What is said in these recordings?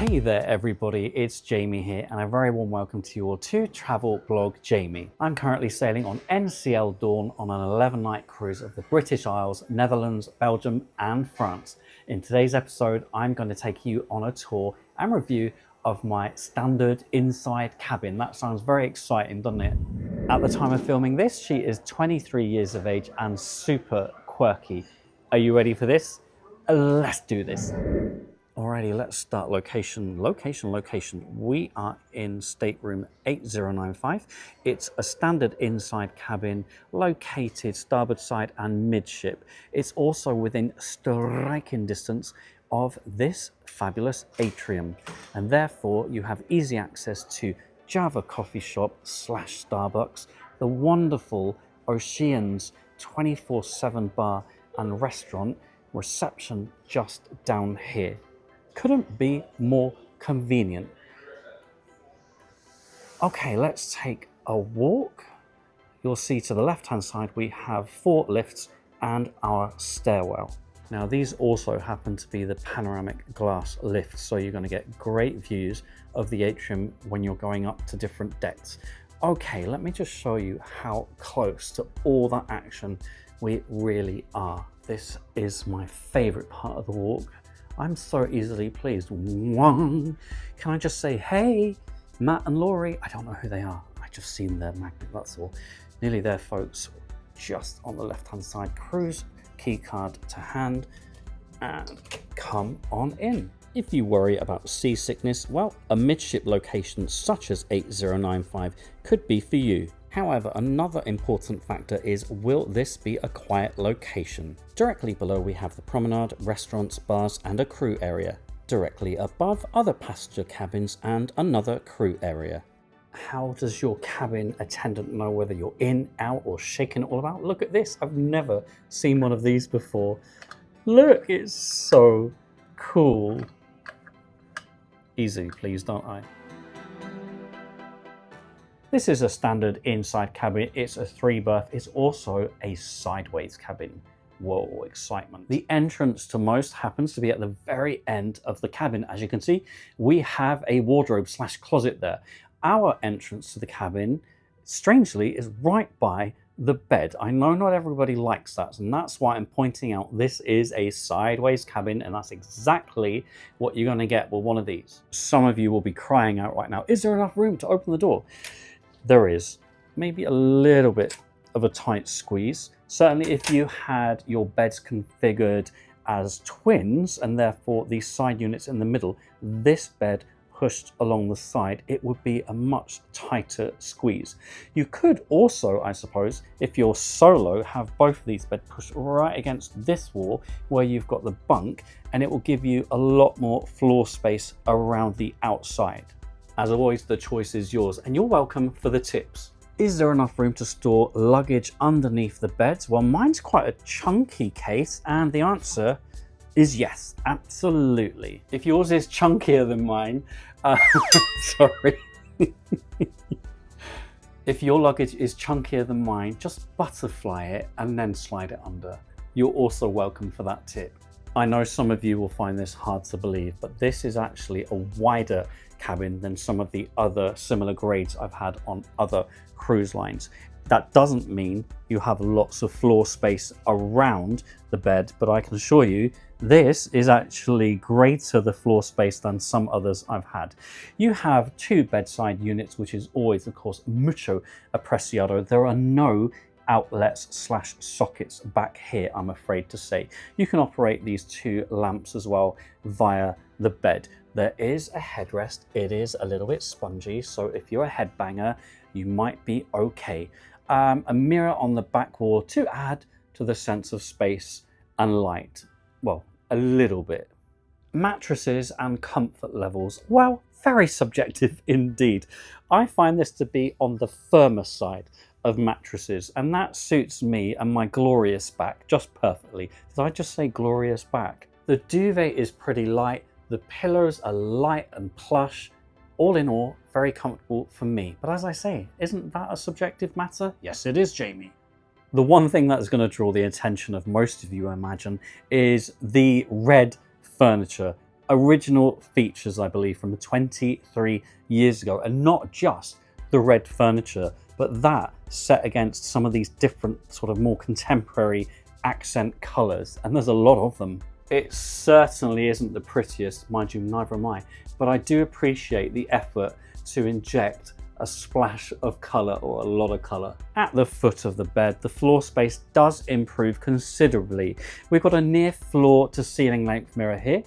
Hey there everybody, it's Jamie here and a very warm welcome to you all to Travel Blog Jamie. I'm currently sailing on NCL Dawn on an 11-night cruise of the British Isles, Netherlands, Belgium and France. In today's episode, I'm going to take you on a tour and review of my standard inside cabin. That sounds very exciting, doesn't it? At the time of filming this, she is 23 years of age and super quirky. Are you ready for this? Let's do this. Alrighty, let's start. Location. We are in stateroom 8095. It's a standard inside cabin located starboard side and midship. It's also within striking distance of this fabulous atrium, and therefore you have easy access to Java coffee shop / Starbucks, the wonderful Oceans 24/7 bar and restaurant, reception just down here. Couldn't be more convenient. Okay, let's take a walk. You'll see to the left hand side we have 4 lifts and our stairwell. Now these also happen to be the panoramic glass lifts, so you're going to get great views of the atrium when you're going up to different decks. Okay, let me just show you how close to all that action we really are. This is my favorite part of the walk. I'm so easily pleased. Can I just say, hey, Matt and Laurie? I don't know who they are. I just seen their magnet, that's all. Nearly there, folks. Just on the left-hand side, cruise key card to hand, and come on in. If you worry about seasickness, well, a midship location such as 8095 could be for you. However, another important factor is, will this be a quiet location? Directly below we have the promenade, restaurants, bars and a crew area. Directly above, other passenger cabins and another crew area. How does your cabin attendant know whether you're in, out or shaking it all about? Look at this, I've never seen one of these before. Look, it's so cool. Easy, please, don't I? This is a standard inside cabin. It's a 3-berth. It's also a sideways cabin. Whoa, excitement. The entrance to most happens to be at the very end of the cabin. As you can see, we have a wardrobe / closet there. Our entrance to the cabin, strangely, is right by the bed. I know not everybody likes that, and that's why I'm pointing out this is a sideways cabin, and that's exactly what you're going to get with one of these. Some of you will be crying out right now, is there enough room to open the door? There is. Maybe a little bit of a tight squeeze. Certainly if you had your beds configured as twins and therefore these side units in the middle, this bed pushed along the side, it would be a much tighter squeeze. You could also, I suppose, if you're solo, have both of these beds pushed right against this wall where you've got the bunk, and it will give you a lot more floor space around the outside. As always, the choice is yours, and you're welcome for the tips. Is there enough room to store luggage underneath the beds? Well, mine's quite a chunky case, and the answer is yes, absolutely. If yours is chunkier than mine, sorry. If your luggage is chunkier than mine, just butterfly it and then slide it under. You're also welcome for that tip. I know some of you will find this hard to believe, but this is actually a wider cabin than some of the other similar grades I've had on other cruise lines. That doesn't mean you have lots of floor space around the bed, but I can assure you this is actually greater the floor space than some others I've had. You have 2 bedside units, which is always, of course, mucho apreciado. There are no outlets / sockets back here, I'm afraid to say. You can operate these 2 lamps as well via the bed. There is a headrest. It is a little bit spongy, so if you're a headbanger, you might be okay. A mirror on the back wall to add to the sense of space and light. Well, a little bit. Mattresses and comfort levels, well, very subjective indeed. I find this to be on the firmer side of mattresses, and that suits me and my glorious back just perfectly. Did I just say glorious back? The duvet is pretty light. The pillows are light and plush. All in all, very comfortable for me. But as I say, isn't that a subjective matter? Yes, it is, Jamie. The one thing that's going to draw the attention of most of you, I imagine, is the red furniture Original features, I believe, from 23 years ago, and not just the red furniture, but that set against some of these different sort of more contemporary accent colours, and there's a lot of them. It certainly isn't the prettiest, mind you, neither am I, but I do appreciate the effort to inject a splash of colour or a lot of colour. At the foot of the bed, the floor space does improve considerably. We've got a near floor to ceiling length mirror here,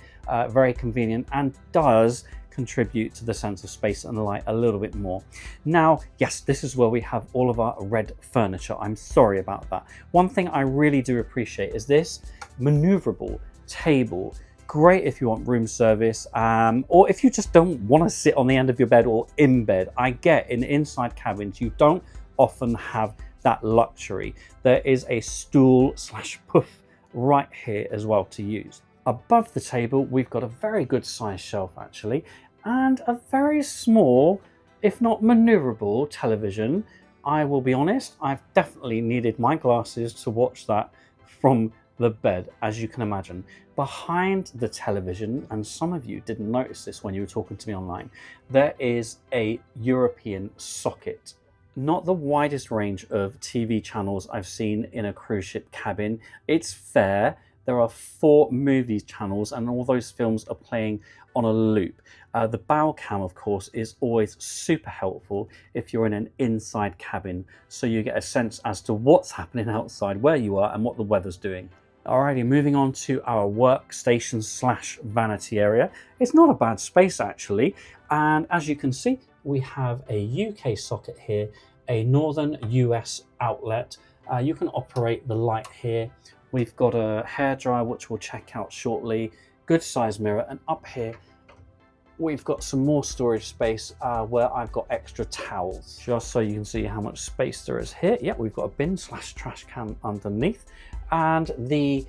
very convenient, and does contribute to the sense of space and light a little bit more. Now, yes, this is where we have all of our red furniture. I'm sorry about that. One thing I really do appreciate is this maneuverable table. Great if you want room service, or if you just don't want to sit on the end of your bed or in bed. I get in inside cabins, you don't often have that luxury. There is a stool slash puff right here as well to use. Above the table, we've got a very good size shelf actually, and a very small, if not maneuverable television. I will be honest, I've definitely needed my glasses to watch that from the bed, as you can imagine. Behind the television, and some of you didn't notice this when you were talking to me online, there is a European socket. Not the widest range of TV channels I've seen in a cruise ship cabin. It's fair. There are 4 movie channels and all those films are playing on a loop. The bow cam, of course, is always super helpful if you're in an inside cabin, so you get a sense as to what's happening outside, where you are and what the weather's doing. Alrighty, moving on to our workstation slash vanity area. It's not a bad space actually, and as you can see, we have a UK socket here, a northern US outlet. You can operate the light here. We've got a hairdryer which we'll check out shortly, good size mirror, and up here we've got some more storage space where I've got extra towels, just so you can see how much space there is here. Yeah, we've got a bin slash trash can underneath, and the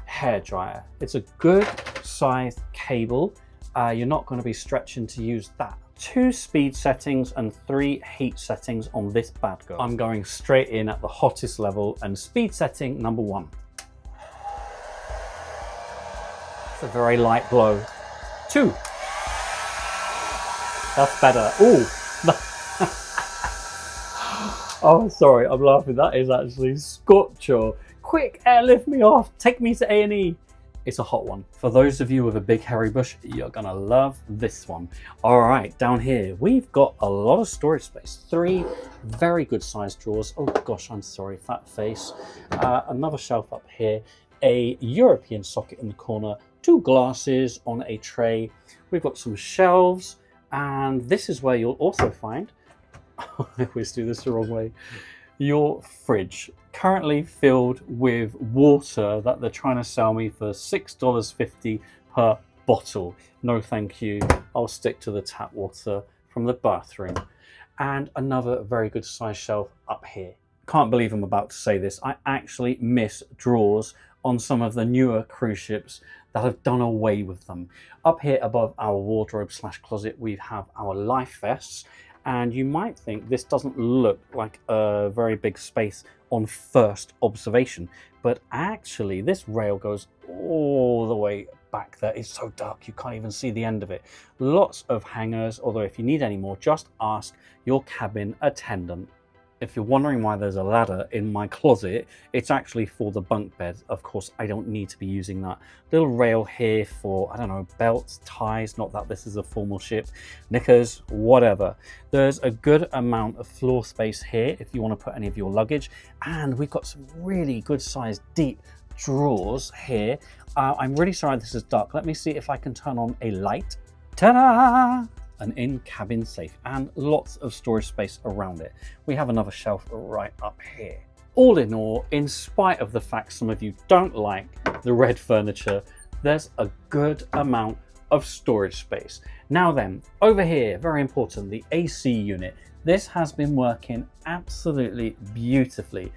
hairdryer. It's a good sized cable. You're not going to be stretching to use that. 2 speed settings and 3 heat settings on this bad girl. I'm going straight in at the hottest level, and speed setting number 1. It's a very light blow. 2. That's better. Ooh. Oh, sorry, I'm laughing. That is actually scorcher. Quick, airlift me off. Take me to A&E. It's a hot one. For those of you with a big hairy bush, you're gonna love this one. All right, down here, we've got a lot of storage space. 3 very good sized drawers. Oh gosh, I'm sorry, fat face. Another shelf up here, a European socket in the corner, 2 glasses on a tray. We've got some shelves, and this is where you'll also find, I always do this the wrong way, your fridge, currently filled with water that they're trying to sell me for $6.50 per bottle. No thank you, I'll stick to the tap water from the bathroom. And another very good size shelf up here. Can't believe I'm about to say this, I actually miss drawers on some of the newer cruise ships that have done away with them. Up here above our wardrobe slash closet, we have our life vests. And you might think this doesn't look like a very big space on first observation, but actually this rail goes all the way back there. It's so dark you can't even see the end of it. Lots of hangers, although if you need any more, just ask your cabin attendant. If you're wondering why there's a ladder in my closet, it's actually for the bunk bed. Of course, I don't need to be using that. Little rail here for, I don't know, belts, ties, not that this is a formal ship, knickers, whatever. There's a good amount of floor space here if you want to put any of your luggage. And we've got some really good sized deep drawers here. I'm really sorry this is dark. Let me see if I can turn on a light. Ta-da! An in-cabin safe and lots of storage space around it. We have another shelf right up here. All in all, in spite of the fact some of you don't like the red furniture, there's a good amount of storage space. Now then, over here, very important, the AC unit. This has been working absolutely beautifully.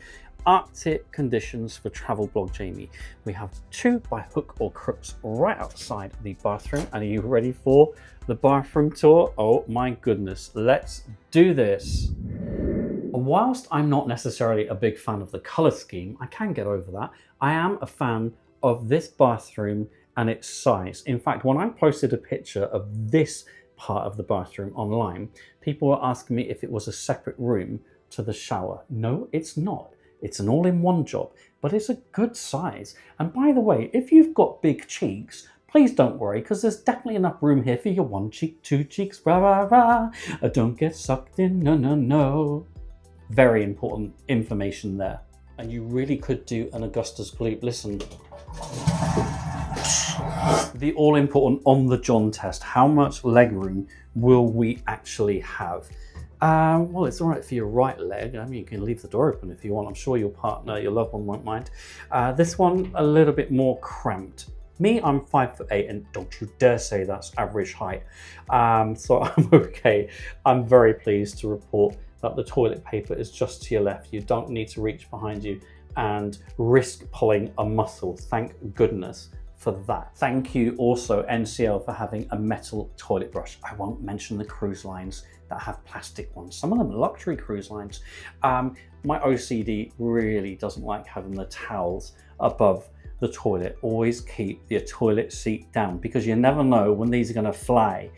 Arctic conditions for Travel Blog Jamie. We have 2 by hook or crooks right outside the bathroom. And are you ready for the bathroom tour? Oh my goodness, let's do this. Whilst I'm not necessarily a big fan of the color scheme, I can get over that. I am a fan of this bathroom and its size. In fact, when I posted a picture of this part of the bathroom online, people were asking me if it was a separate room to the shower. No, it's not. It's an all-in-one job, but it's a good size. And by the way, if you've got big cheeks, please don't worry, because there's definitely enough room here for your one cheek, two cheeks, rah, rah, rah. Don't get sucked in, no, no, no. Very important information there. And you really could do an Augustus Gloop. Listen. The all-important on the John test. How much leg room will we actually have? Well, it's all right for your right leg. I mean, you can leave the door open if you want. I'm sure your partner, your loved one won't mind. This one, a little bit more cramped. Me, I'm 5'8", and don't you dare say that's average height. So I'm okay. I'm very pleased to report that the toilet paper is just to your left. You don't need to reach behind you and risk pulling a muscle. Thank goodness for that. Thank you also NCL for having a metal toilet brush. I won't mention the cruise lines that have plastic ones. Some of them are luxury cruise lines. My OCD really doesn't like having the towels above the toilet. Always keep your toilet seat down because you never know when these are gonna fly.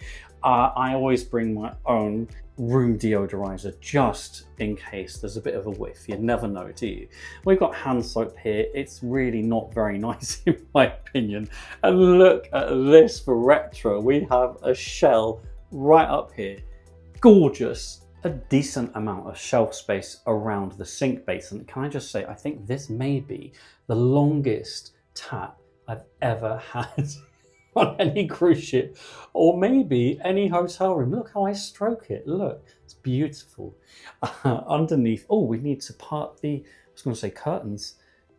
I always bring my own room deodorizer just in case there's a bit of a whiff. You never know, do you? We've got hand soap here. It's really not very nice in my opinion. And look at this for retro. We have a shell right up here. Gorgeous. A decent amount of shelf space around the sink basin. Can I just say, I think this may be the longest tap I've ever had on any cruise ship, or maybe any hotel room. Look how I stroke it. Look, it's beautiful. Underneath, oh, we need to part the, I was going to say curtains,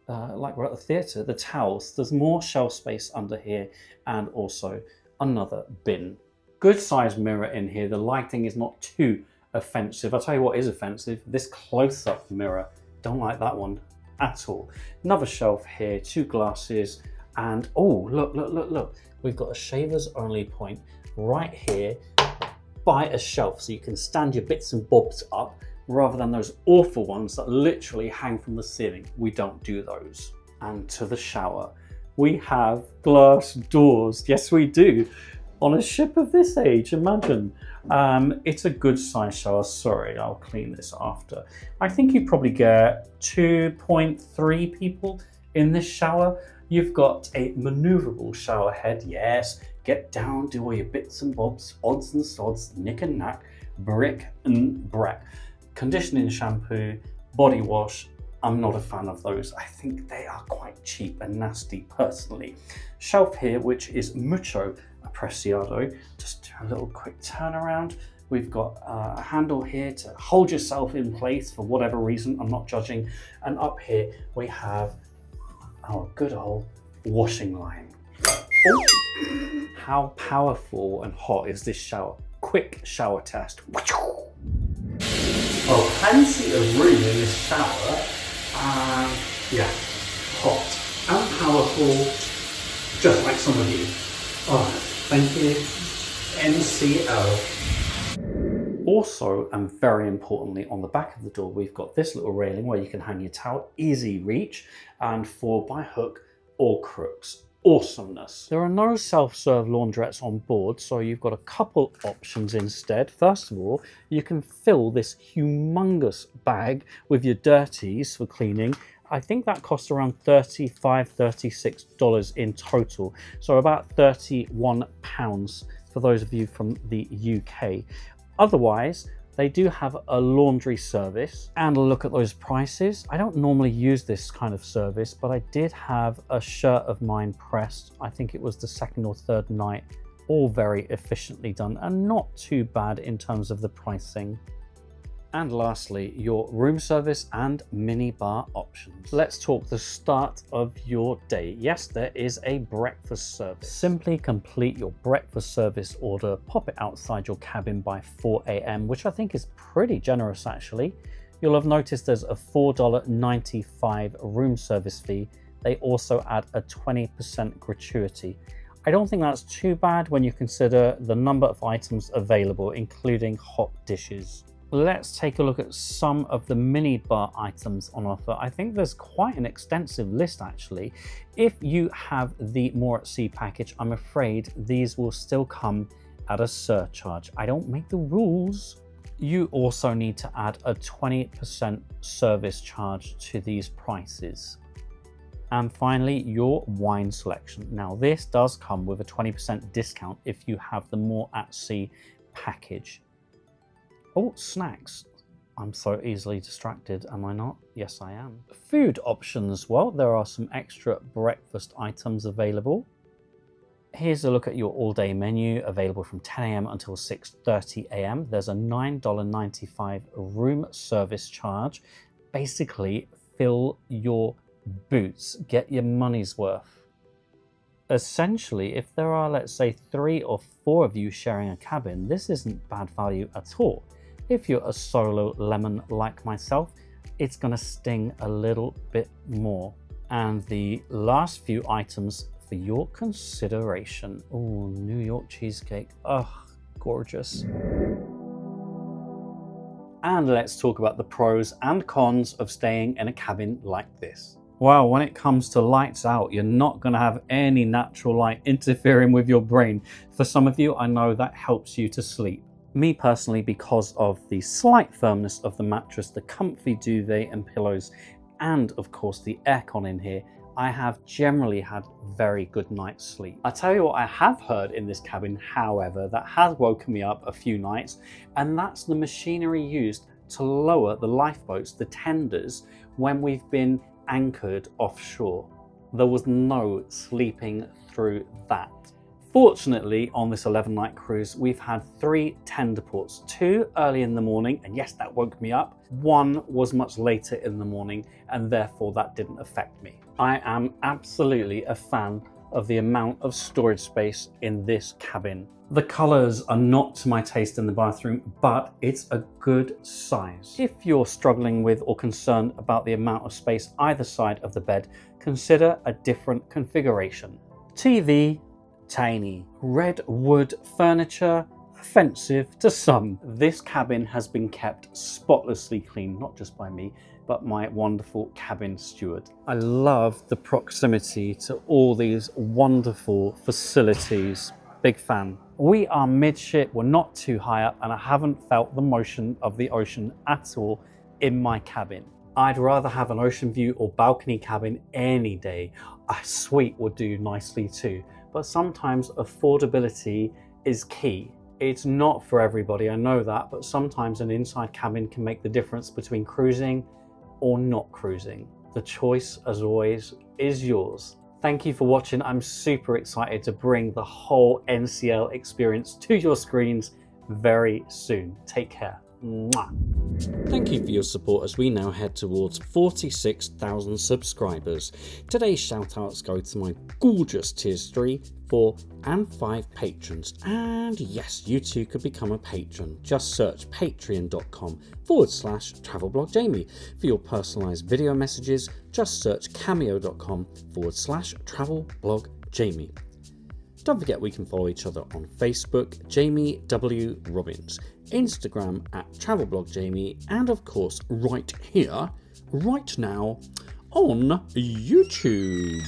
like we're at the theatre, the towels. There's more shelf space under here, and also another bin. Good size mirror in here. The lighting is not too offensive. I'll tell you what is offensive, this close-up mirror. Don't like that one at all. Another shelf here, two glasses, and oh, look. We've got a shaver's only point right here by a shelf, so you can stand your bits and bobs up rather than those awful ones that literally hang from the ceiling. We don't do those. And to the shower, we have glass doors. Yes, we do. On a ship of this age, imagine. It's a good size shower. Sorry, I'll clean this after. I think you probably get 2.3 people in this shower. You've got a maneuverable shower head. Yes, get down, do all your bits and bobs, odds and sods, nick and knack, brick and brack. Conditioning shampoo, body wash. I'm not a fan of those. I think they are quite cheap and nasty personally. Shelf here, which is mucho apreciado. Just do a little quick turnaround. We've got a handle here to hold yourself in place for whatever reason. I'm not judging. And up here we have our good old washing line. Oh, how powerful and hot is this shower? Quick shower test. Oh, plenty of room in this shower. Yeah, hot and powerful, just like some of you. Oh, thank you, NCL. Also, and very importantly, on the back of the door, we've got this little railing where you can hang your towel, easy reach, and for by hook or crooks. Awesomeness. There are no self-serve laundrettes on board, so you've got a couple options instead. First of all, you can fill this humongous bag with your dirties for cleaning. I think that costs around $35, $36 in total, so about £31 for those of you from the UK. Otherwise, they do have a laundry service, and look at those prices. I don't normally use this kind of service, but I did have a shirt of mine pressed. I think it was the second or third night, all very efficiently done and not too bad in terms of the pricing. And lastly, your room service and mini bar options. Let's talk the start of your day. Yes, there is a breakfast service. Simply complete your breakfast service order, pop it outside your cabin by 4 a.m, which I think is pretty generous actually. You'll have noticed there's a $4.95 room service fee. They also add a 20% gratuity. I don't think that's too bad when you consider the number of items available, including hot dishes. let's take a look at some of the mini bar items on offer. I think there's quite an extensive list actually. If you have the More at Sea package, I'm afraid these will still come at a surcharge. I don't make the rules. You also need to add a 20% service charge to these prices. And finally, your wine selection. Now this does come with a 20% discount if you have the More at Sea package. Oh, snacks. I'm so easily distracted, am I not? Yes, I am. Food options. Well, there are some extra breakfast items available. Here's a look at your all-day menu, available from 10 AM until 6:30 AM. There's a $9.95 room service charge. Basically, fill your boots, get your money's worth. Essentially, if there are, let's say, 3 or 4 of you sharing a cabin, this isn't bad value at all. If you're a solo lemon like myself, it's gonna sting a little bit more. And the last few items for your consideration. Oh, New York cheesecake. Oh, gorgeous. And let's talk about the pros and cons of staying in a cabin like this. Well, when it comes to lights out, you're not going to have any natural light interfering with your brain. For some of you, I know that helps you to sleep. Me personally, because of the slight firmness of the mattress, the comfy duvet and pillows, and of course the aircon in here, I have generally had very good night's sleep. I tell you what I have heard in this cabin, however, that has woken me up a few nights, and that's the machinery used to lower the lifeboats, the tenders, when we've been anchored offshore. There was no sleeping through that. Fortunately, on this 11-night cruise, we've had 3 tender ports, 2 early in the morning, and yes, that woke me up. 1 was much later in the morning, and therefore that didn't affect me. I am absolutely a fan of the amount of storage space in this cabin. The colours are not to my taste in the bathroom, but it's a good size. If you're struggling with or concerned about the amount of space either side of the bed, consider a different configuration. TV, tiny. Red wood furniture, offensive to some. This cabin has been kept spotlessly clean, not just by me, but my wonderful cabin steward. I love the proximity to all these wonderful facilities. Big fan. We are midship, we're not too high up, and I haven't felt the motion of the ocean at all in my cabin. I'd rather have an ocean view or balcony cabin any day. A suite would do nicely too, but sometimes affordability is key. It's not for everybody, I know that, but sometimes an inside cabin can make the difference between cruising or not cruising. The choice, as always, is yours. Thank you for watching. I'm super excited to bring the whole NCL experience to your screens very soon. Take care. Mwah. Thank you for your support as we now head towards 46,000 subscribers. Today's shoutouts go to my gorgeous tiers 3, 4 and 5 patrons. And yes, you too could become a patron. Just search patreon.com/travelblogjamie. For your personalised video messages, just search cameo.com/travelblogjamie. Don't forget we can follow each other on Facebook, Jamie W. Robbins, Instagram @travelblogjamie, and of course right here, right now, on YouTube.